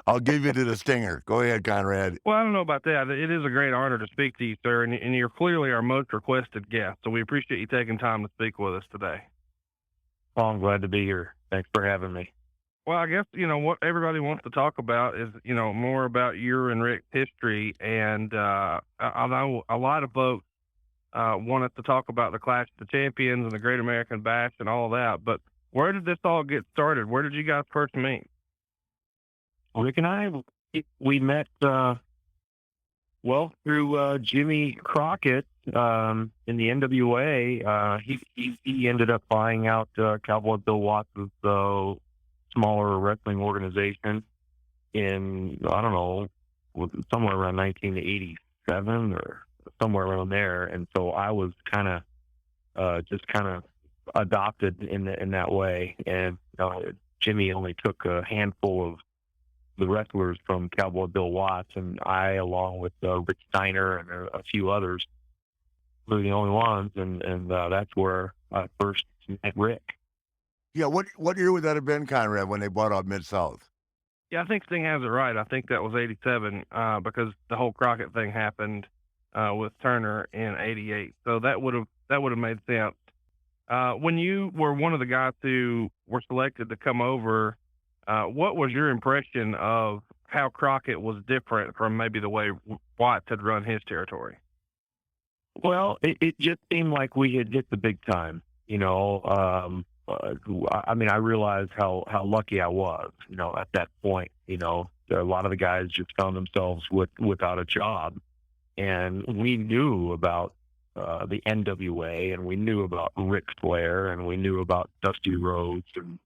I'll give you to the stinger. Go ahead, Conrad. Well, I don't know about that. It is a great honor to speak to you, sir, and you're clearly our most requested guest. So we appreciate you taking time to speak with us today. Oh, I'm glad to be here. Thanks for having me. Well, I guess, what everybody wants to talk about is, more about your and Rick's history. And I know a lot of folks want us to talk about the Clash of the Champions and the Great American Bash and all that. But where did this all get started? Where did you guys first meet? Rick and I, we met, through Jimmy Crockett in the NWA. He ended up buying out Cowboy Bill Watts' smaller wrestling organization in, I don't know, somewhere around 1987 or somewhere around there. And so I was kind of adopted in that way. And Jimmy only took a handful of the wrestlers from Cowboy Bill Watts, and I, along with Rich Steiner and a few others, were the only ones. And that's where I first met Rick. Yeah, what year would that have been, Conrad, when they bought out Mid-South? Yeah, I think Sting has it right. I think that was 87 because the whole Crockett thing happened with Turner in 88. So that would have made sense. When you were one of the guys who were selected to come over, what was your impression of how Crockett was different from maybe the way Watts had run his territory? Well, it just seemed like we had hit the big time, I realized how lucky I was, at that point. A lot of the guys just found themselves without a job, and we knew about the NWA, and we knew about Ric Flair, and we knew about Dusty Rhodes and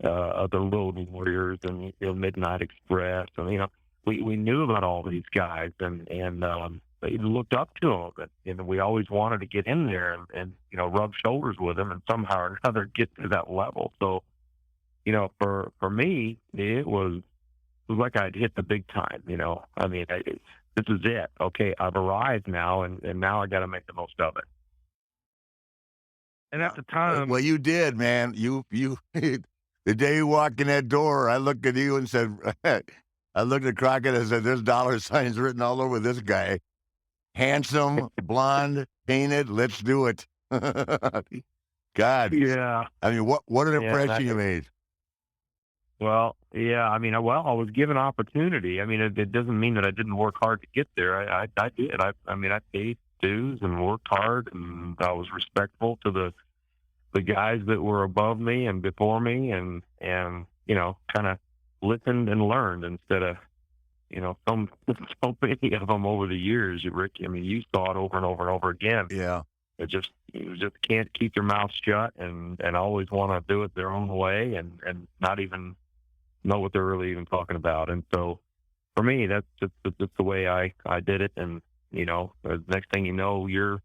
the Road Warriors and Midnight Express, and we knew about all these guys, and they looked up to them, and we always wanted to get in there and rub shoulders with them and somehow or another get to that level. So, for me, it was like I'd hit the big time. This is it. Okay, I've arrived now, and now I got to make the most of it. And at the time, well, you did, man. You the day you walked in that door, I looked at you and said, I looked at Crockett and said, "There's dollar signs written all over this guy. Handsome, blonde, painted. Let's do it." God. Yeah. I mean, what an impression you made. Well, yeah. I was given opportunity. It doesn't mean that I didn't work hard to get there. I did. I paid dues and worked hard, and I was respectful to the guys that were above me and before me, and kind of listened and learned instead of, so many of them over the years, Rick. You saw it over and over and over again. Yeah. You just can't keep your mouth shut and always want to do it their own way and not even know what they're really even talking about. And so for me, that's just the way I did it. And, the next thing you know, you're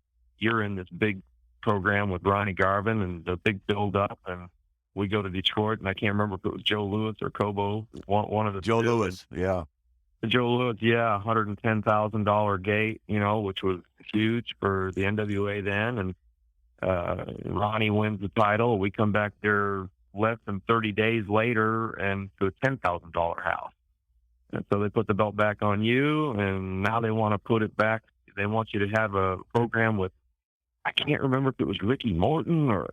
in this big program with Ronnie Garvin and the big build up, and we go to Detroit, and I can't remember if it was Joe Louis or Cobo, one of the Joe Louis, yeah. Joe Louis, yeah, $110,000 gate, which was huge for the NWA then. And Ronnie wins the title. We come back there less than 30 days later and to a $10,000 house. And so they put the belt back on you, and now they want to put it back. They want you to have a program with, I can't remember if it was Ricky Morton or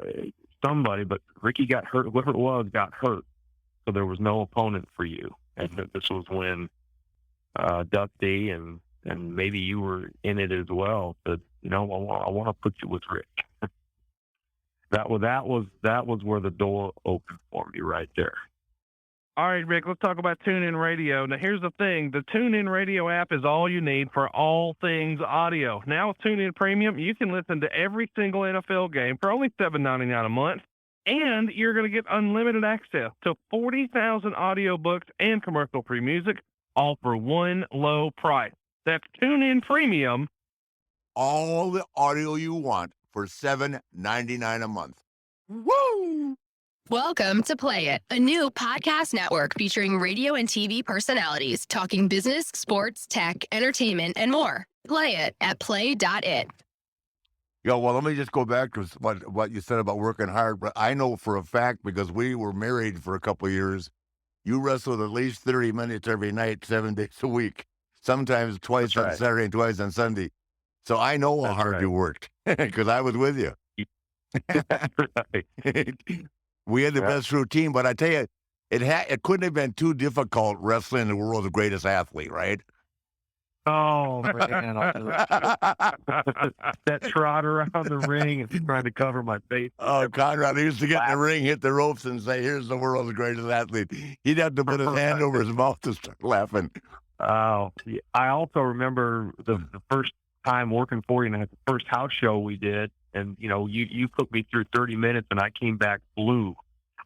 somebody, but Ricky got hurt. Whoever it was got hurt. So there was no opponent for you. And this was when Dusty and maybe you were in it as well, said, I want to put you with Rick. That was where the door opened for me right there. All right, Rick, let's talk about TuneIn Radio. Now, here's the thing. The TuneIn Radio app is all you need for all things audio. Now, with TuneIn Premium, you can listen to every single NFL game for only $7.99 a month, and you're going to get unlimited access to 40,000 audiobooks and commercial-free music, all for one low price. That's TuneIn Premium. All the audio you want for $7.99 a month. Woo! Welcome to Play It, a new podcast network featuring radio and TV personalities talking business, sports, tech, entertainment, and more. Play it at play.it. Yo, well, let me just go back to what you said about working hard. But I know for a fact, because we were married for a couple of years, you wrestled at least 30 minutes every night, 7 days a week, sometimes twice That's on right. Saturday and twice on Sunday. So I know how That's hard right. you worked because I was with you. That's right. We had the Yeah. best routine, but I tell you, it couldn't have been too difficult wrestling the world's greatest athlete, right? Oh man, that trot around the ring and trying to cover my face. Oh, Conrad used to get in the ring, hit the ropes, and say, "Here's the world's greatest athlete." He'd have to put his hand over his mouth to start laughing. Oh, yeah. I also remember the first time working for you, and the first house show we did, and you put me through 30 minutes, and I came back blue.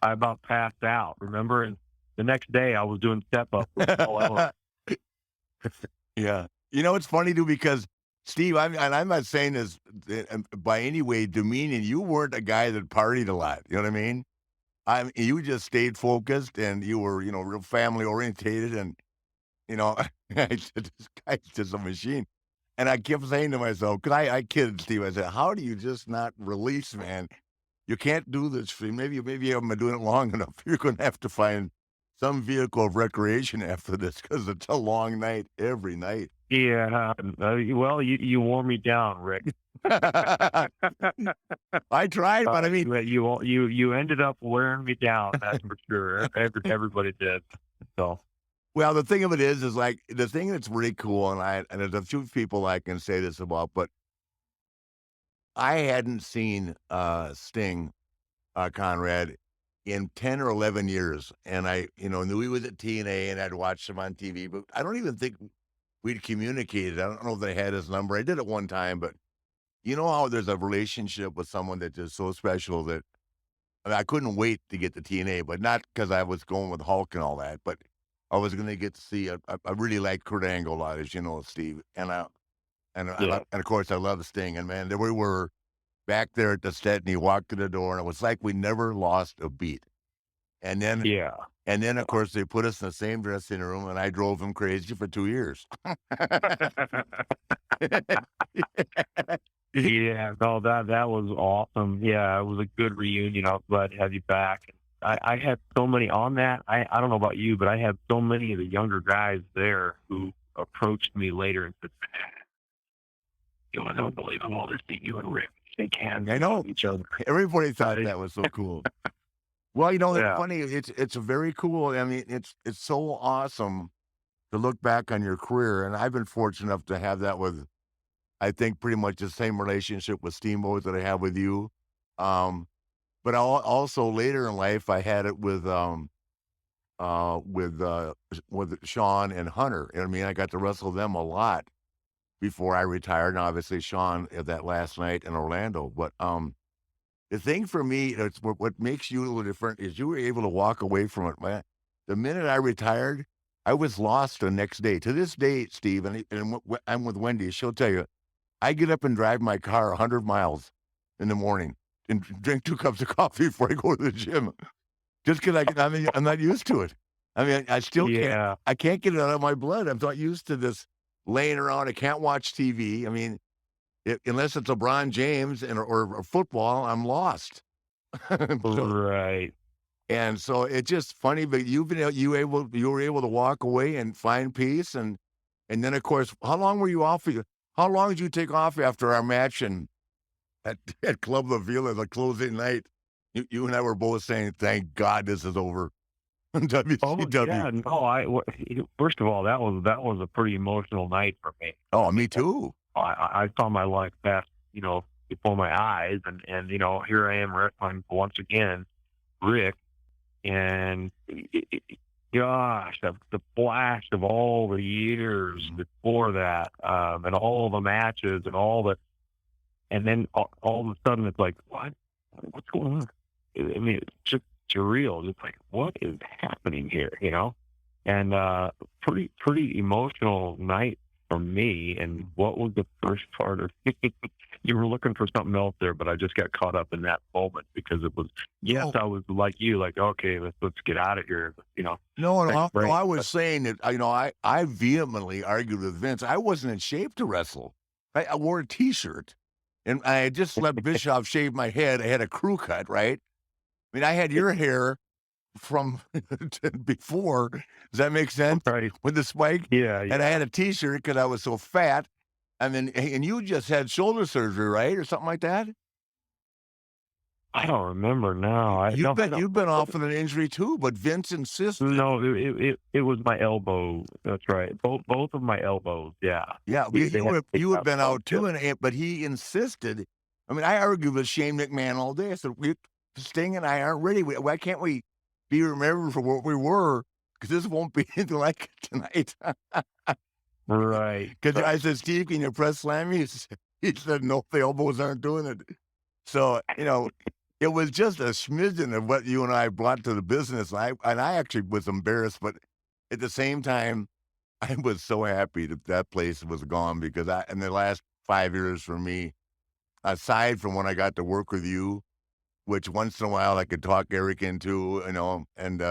I about passed out. Remember, and the next day I was doing step up. Yeah. It's funny too because Steve, I'm not saying this by any way demeaning. You weren't a guy that partied a lot. You know what I mean? You just stayed focused and you were, real family orientated and, I said, this guy's just a machine. And I kept saying to myself, because I kidded Steve, I said, how do you just not release, man? You can't do this. Maybe you haven't been doing it long enough. You're going to have to find some vehicle of recreation after this because it's a long night every night. Yeah. Well, you wore me down, Rick. I tried, but I mean, you ended up wearing me down. That's for sure. Everybody did. So. well, the thing of it is like the thing that's really cool, and there's a few people I can say this about, but I hadn't seen Sting, Conrad, in 10 or 11 years, and I, knew he was at TNA, and I'd watched him on TV, but I don't even think we'd communicated. I don't know if they had his number. I did it one time, but you know how there's a relationship with someone that's just so special that I couldn't wait to get to TNA, but not because I was going with Hulk and all that, but I was going to get to see. I really like Kurt Angle a lot, as you know, Steve, and and of course I love Sting. And man, there we were back there at the set, and he walked to the door, and it was like we never lost a beat. And then, of course, they put us in the same dressing room, and I drove him crazy for 2 years. Yeah, no, that was awesome. Yeah, it was a good reunion. I was glad to have you back. I had so many on that. I don't know about you, but I had so many of the younger guys there who approached me later and said, "You want to believe all this thing you and Rick shake hands." I know each other. Everybody thought that was so cool. Well, it's Yeah. funny. It's very cool. I mean, it's so awesome to look back on your career, and I've been fortunate enough to have that with, I think, pretty much the same relationship with Steamboat that I have with you. But also later in life, I had it with with Sean and Hunter. I mean, I got to wrestle them a lot before I retired, and obviously Sean at that last night in Orlando. But the thing for me, it's what makes you a little different is you were able to walk away from it, man. The minute I retired, I was lost the next day. To this day, Steve, and I'm with Wendy, she'll tell you, I get up and drive my car 100 miles in the morning and drink 2 cups of coffee before I go to the gym. Just because I'm not used to it. I mean, I still can't. I can't get it out of my blood. I'm not used to this laying around. I can't watch TV. I mean, unless it's LeBron James or football, I'm lost. Right. And so it's just funny, but you were able to walk away and find peace, and then of course, how long were you off? How long did you take off after our match and at Club La Villa the closing night? You and I were both saying, "Thank God this is over." WCW. Yeah, no, first of all, that was a pretty emotional night for me. Oh, me too. I saw my life pass, before my eyes, and here I am wrestling once again, Rick, and gosh, the flash of all the years before that, and all the matches and all the, and then all of a sudden it's like, what's going on? I mean, it's just surreal. It's like, what is happening here? And pretty emotional night for me. And what was the first part of you were looking for something else there, but I just got caught up in that moment because it was, I was like you, like, okay, let's get out of here. No, I was saying that, I vehemently argued with Vince. I wasn't in shape to wrestle. I wore a T-shirt, and I had just let Bischoff shave my head. I had a crew cut, right? I mean, I had your hair, from before. Does that make sense? Right. With the spike? Yeah. And I had a T-shirt because I was so fat. And you just had shoulder surgery, right? Or something like that? I don't remember now. You've been off with an injury too, but Vince insisted. No, it was my elbow. That's right. Both of my elbows. Yeah. Yeah, They had to take you have out been both, out too, but he insisted. I mean, I argued with Shane McMahon all day. I said, Sting and I aren't ready. Why can't we be remembered for what we were? Because this won't be anything like it tonight. Right. Because I said, Steve, can you press slam me? He said, no, the elbows aren't doing it. So, it was just a smidgen of what you and I brought to the business. And I actually was embarrassed, but at the same time, I was so happy that place was gone because in the last 5 years for me, aside from when I got to work with you, which once in a while I could talk Eric into, and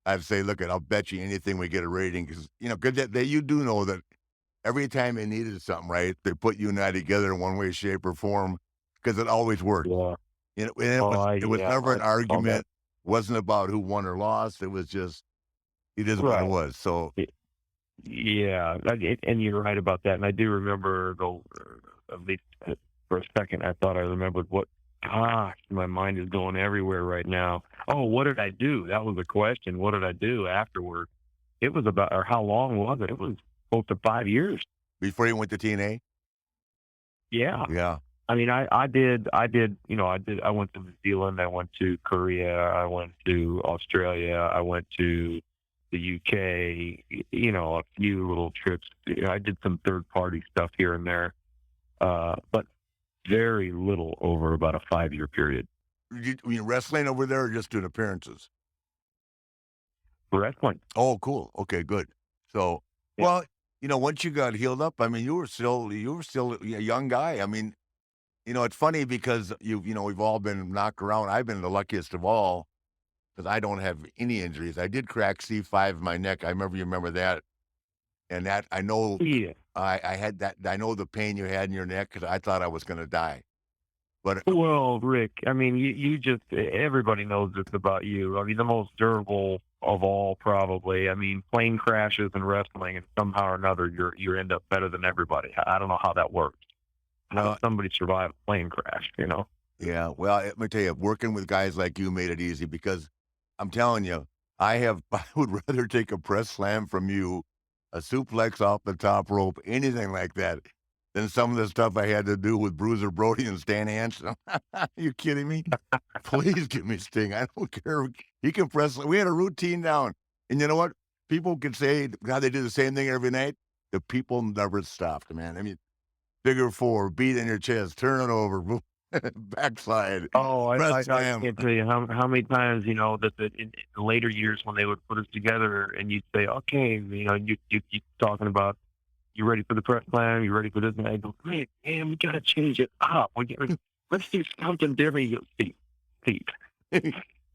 I'd say, look, I'll bet you anything we get a rating because, you do know that every time they needed something, right, they put you and I together in one way, shape, or form because it always worked. Yeah. And it was never an argument. Wasn't about who won or lost. It was just, it is what it was. So, yeah, and you're right about that. And I do remember, at least for a second, I thought I remembered what. Gosh, my mind is going everywhere right now. Oh, what did I do? That was the question. What did I do afterward? It was about, or how long was it? It was close to 5 years. Before you went to TNA? Yeah. Yeah. I mean, I went to New Zealand, I went to Korea, I went to Australia, I went to the UK, a few little trips. I did some third-party stuff here and there, but very little over about a 5-year period. You mean wrestling over there or just doing appearances? Wrestling. Oh, cool. Okay, good. So, Yeah. well, once you got healed up, I mean, you were still a young guy. I mean, it's funny because we've all been knocked around. I've been the luckiest of all because I don't have any injuries. I did crack C5 in my neck. I remember that. And that I know Yeah. I had that. I know the pain you had in your neck because I thought I was going to die. But Well, Rick, I mean, you just, everybody knows this about you. I mean, the most durable of all, probably. I mean, plane crashes and wrestling, and somehow or another, you end up better than everybody. I don't know how that works. How does somebody survive a plane crash, Yeah, well, let me tell you, working with guys like you made it easy because I'm telling you, I would rather take a press slam from you, a suplex off the top rope, anything like that, than some of the stuff I had to do with Bruiser Brody and Stan Hansen. Are you kidding me? Please give me Sting. I don't care. He can press. We had a routine down. And you know what? People could say, God, they did the same thing every night. The people never stopped, man. I mean, figure four, beat in your chest, turn it over, backslide. Oh, I press slam. can't tell you how many times, that in the later years when they would put us together and you'd say, okay, you talking about, you ready for the press slam? You ready for this? And I go, man, we got to change it up. Let's do something different. You go, Steve.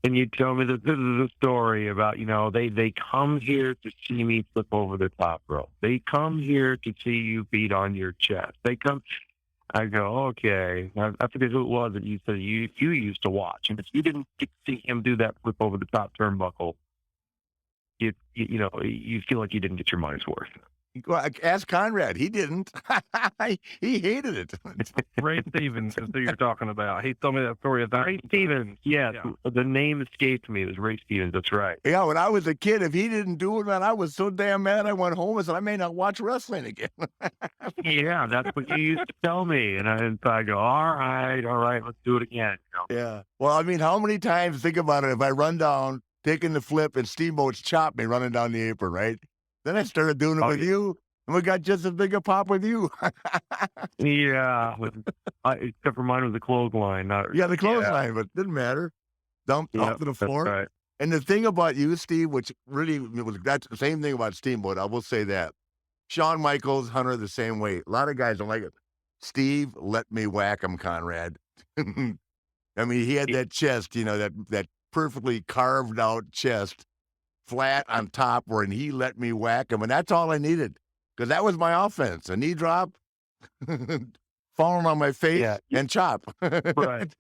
And you tell me that this is a story about, they come here to see me flip over the top rope. They come here to see you beat on your chest. I go, okay. I forget who it was that you said you used to watch. And if you didn't get to see him do that flip over the top turnbuckle, you feel like you didn't get your money's worth. Well, ask Conrad. He didn't. He hated it. Ray Stevens is who you're talking about. He told me that story. Ray Stevens. Yes. Yeah. The name escaped me. It was Ray Stevens. That's right. Yeah, when I was a kid, if he didn't do it, man, I was so damn mad I went home and said, I may not watch wrestling again. Yeah, that's what you used to tell me. And I go, all right, let's do it again. Yeah. Well, I mean, how many times, think about it, if I run down, taking the flip, and Steamboat's chopped me running down the apron, right? Then I started doing it with you, and we got just as big a pop with you. Yeah, except for mine was the clothesline. The clothesline, but didn't matter. Dumped off to the floor. Right. And the thing about you, Steve, which really that's the same thing about Steamboat. I will say that. Shawn Michaels, Hunter, the same way. A lot of guys don't like it. Steve, let me whack him, Conrad. I mean, he had that chest, that perfectly carved out chest. Flat on top and he let me whack him, and that's all I needed because that was my offense. A knee drop, falling on my face, and chop. Right.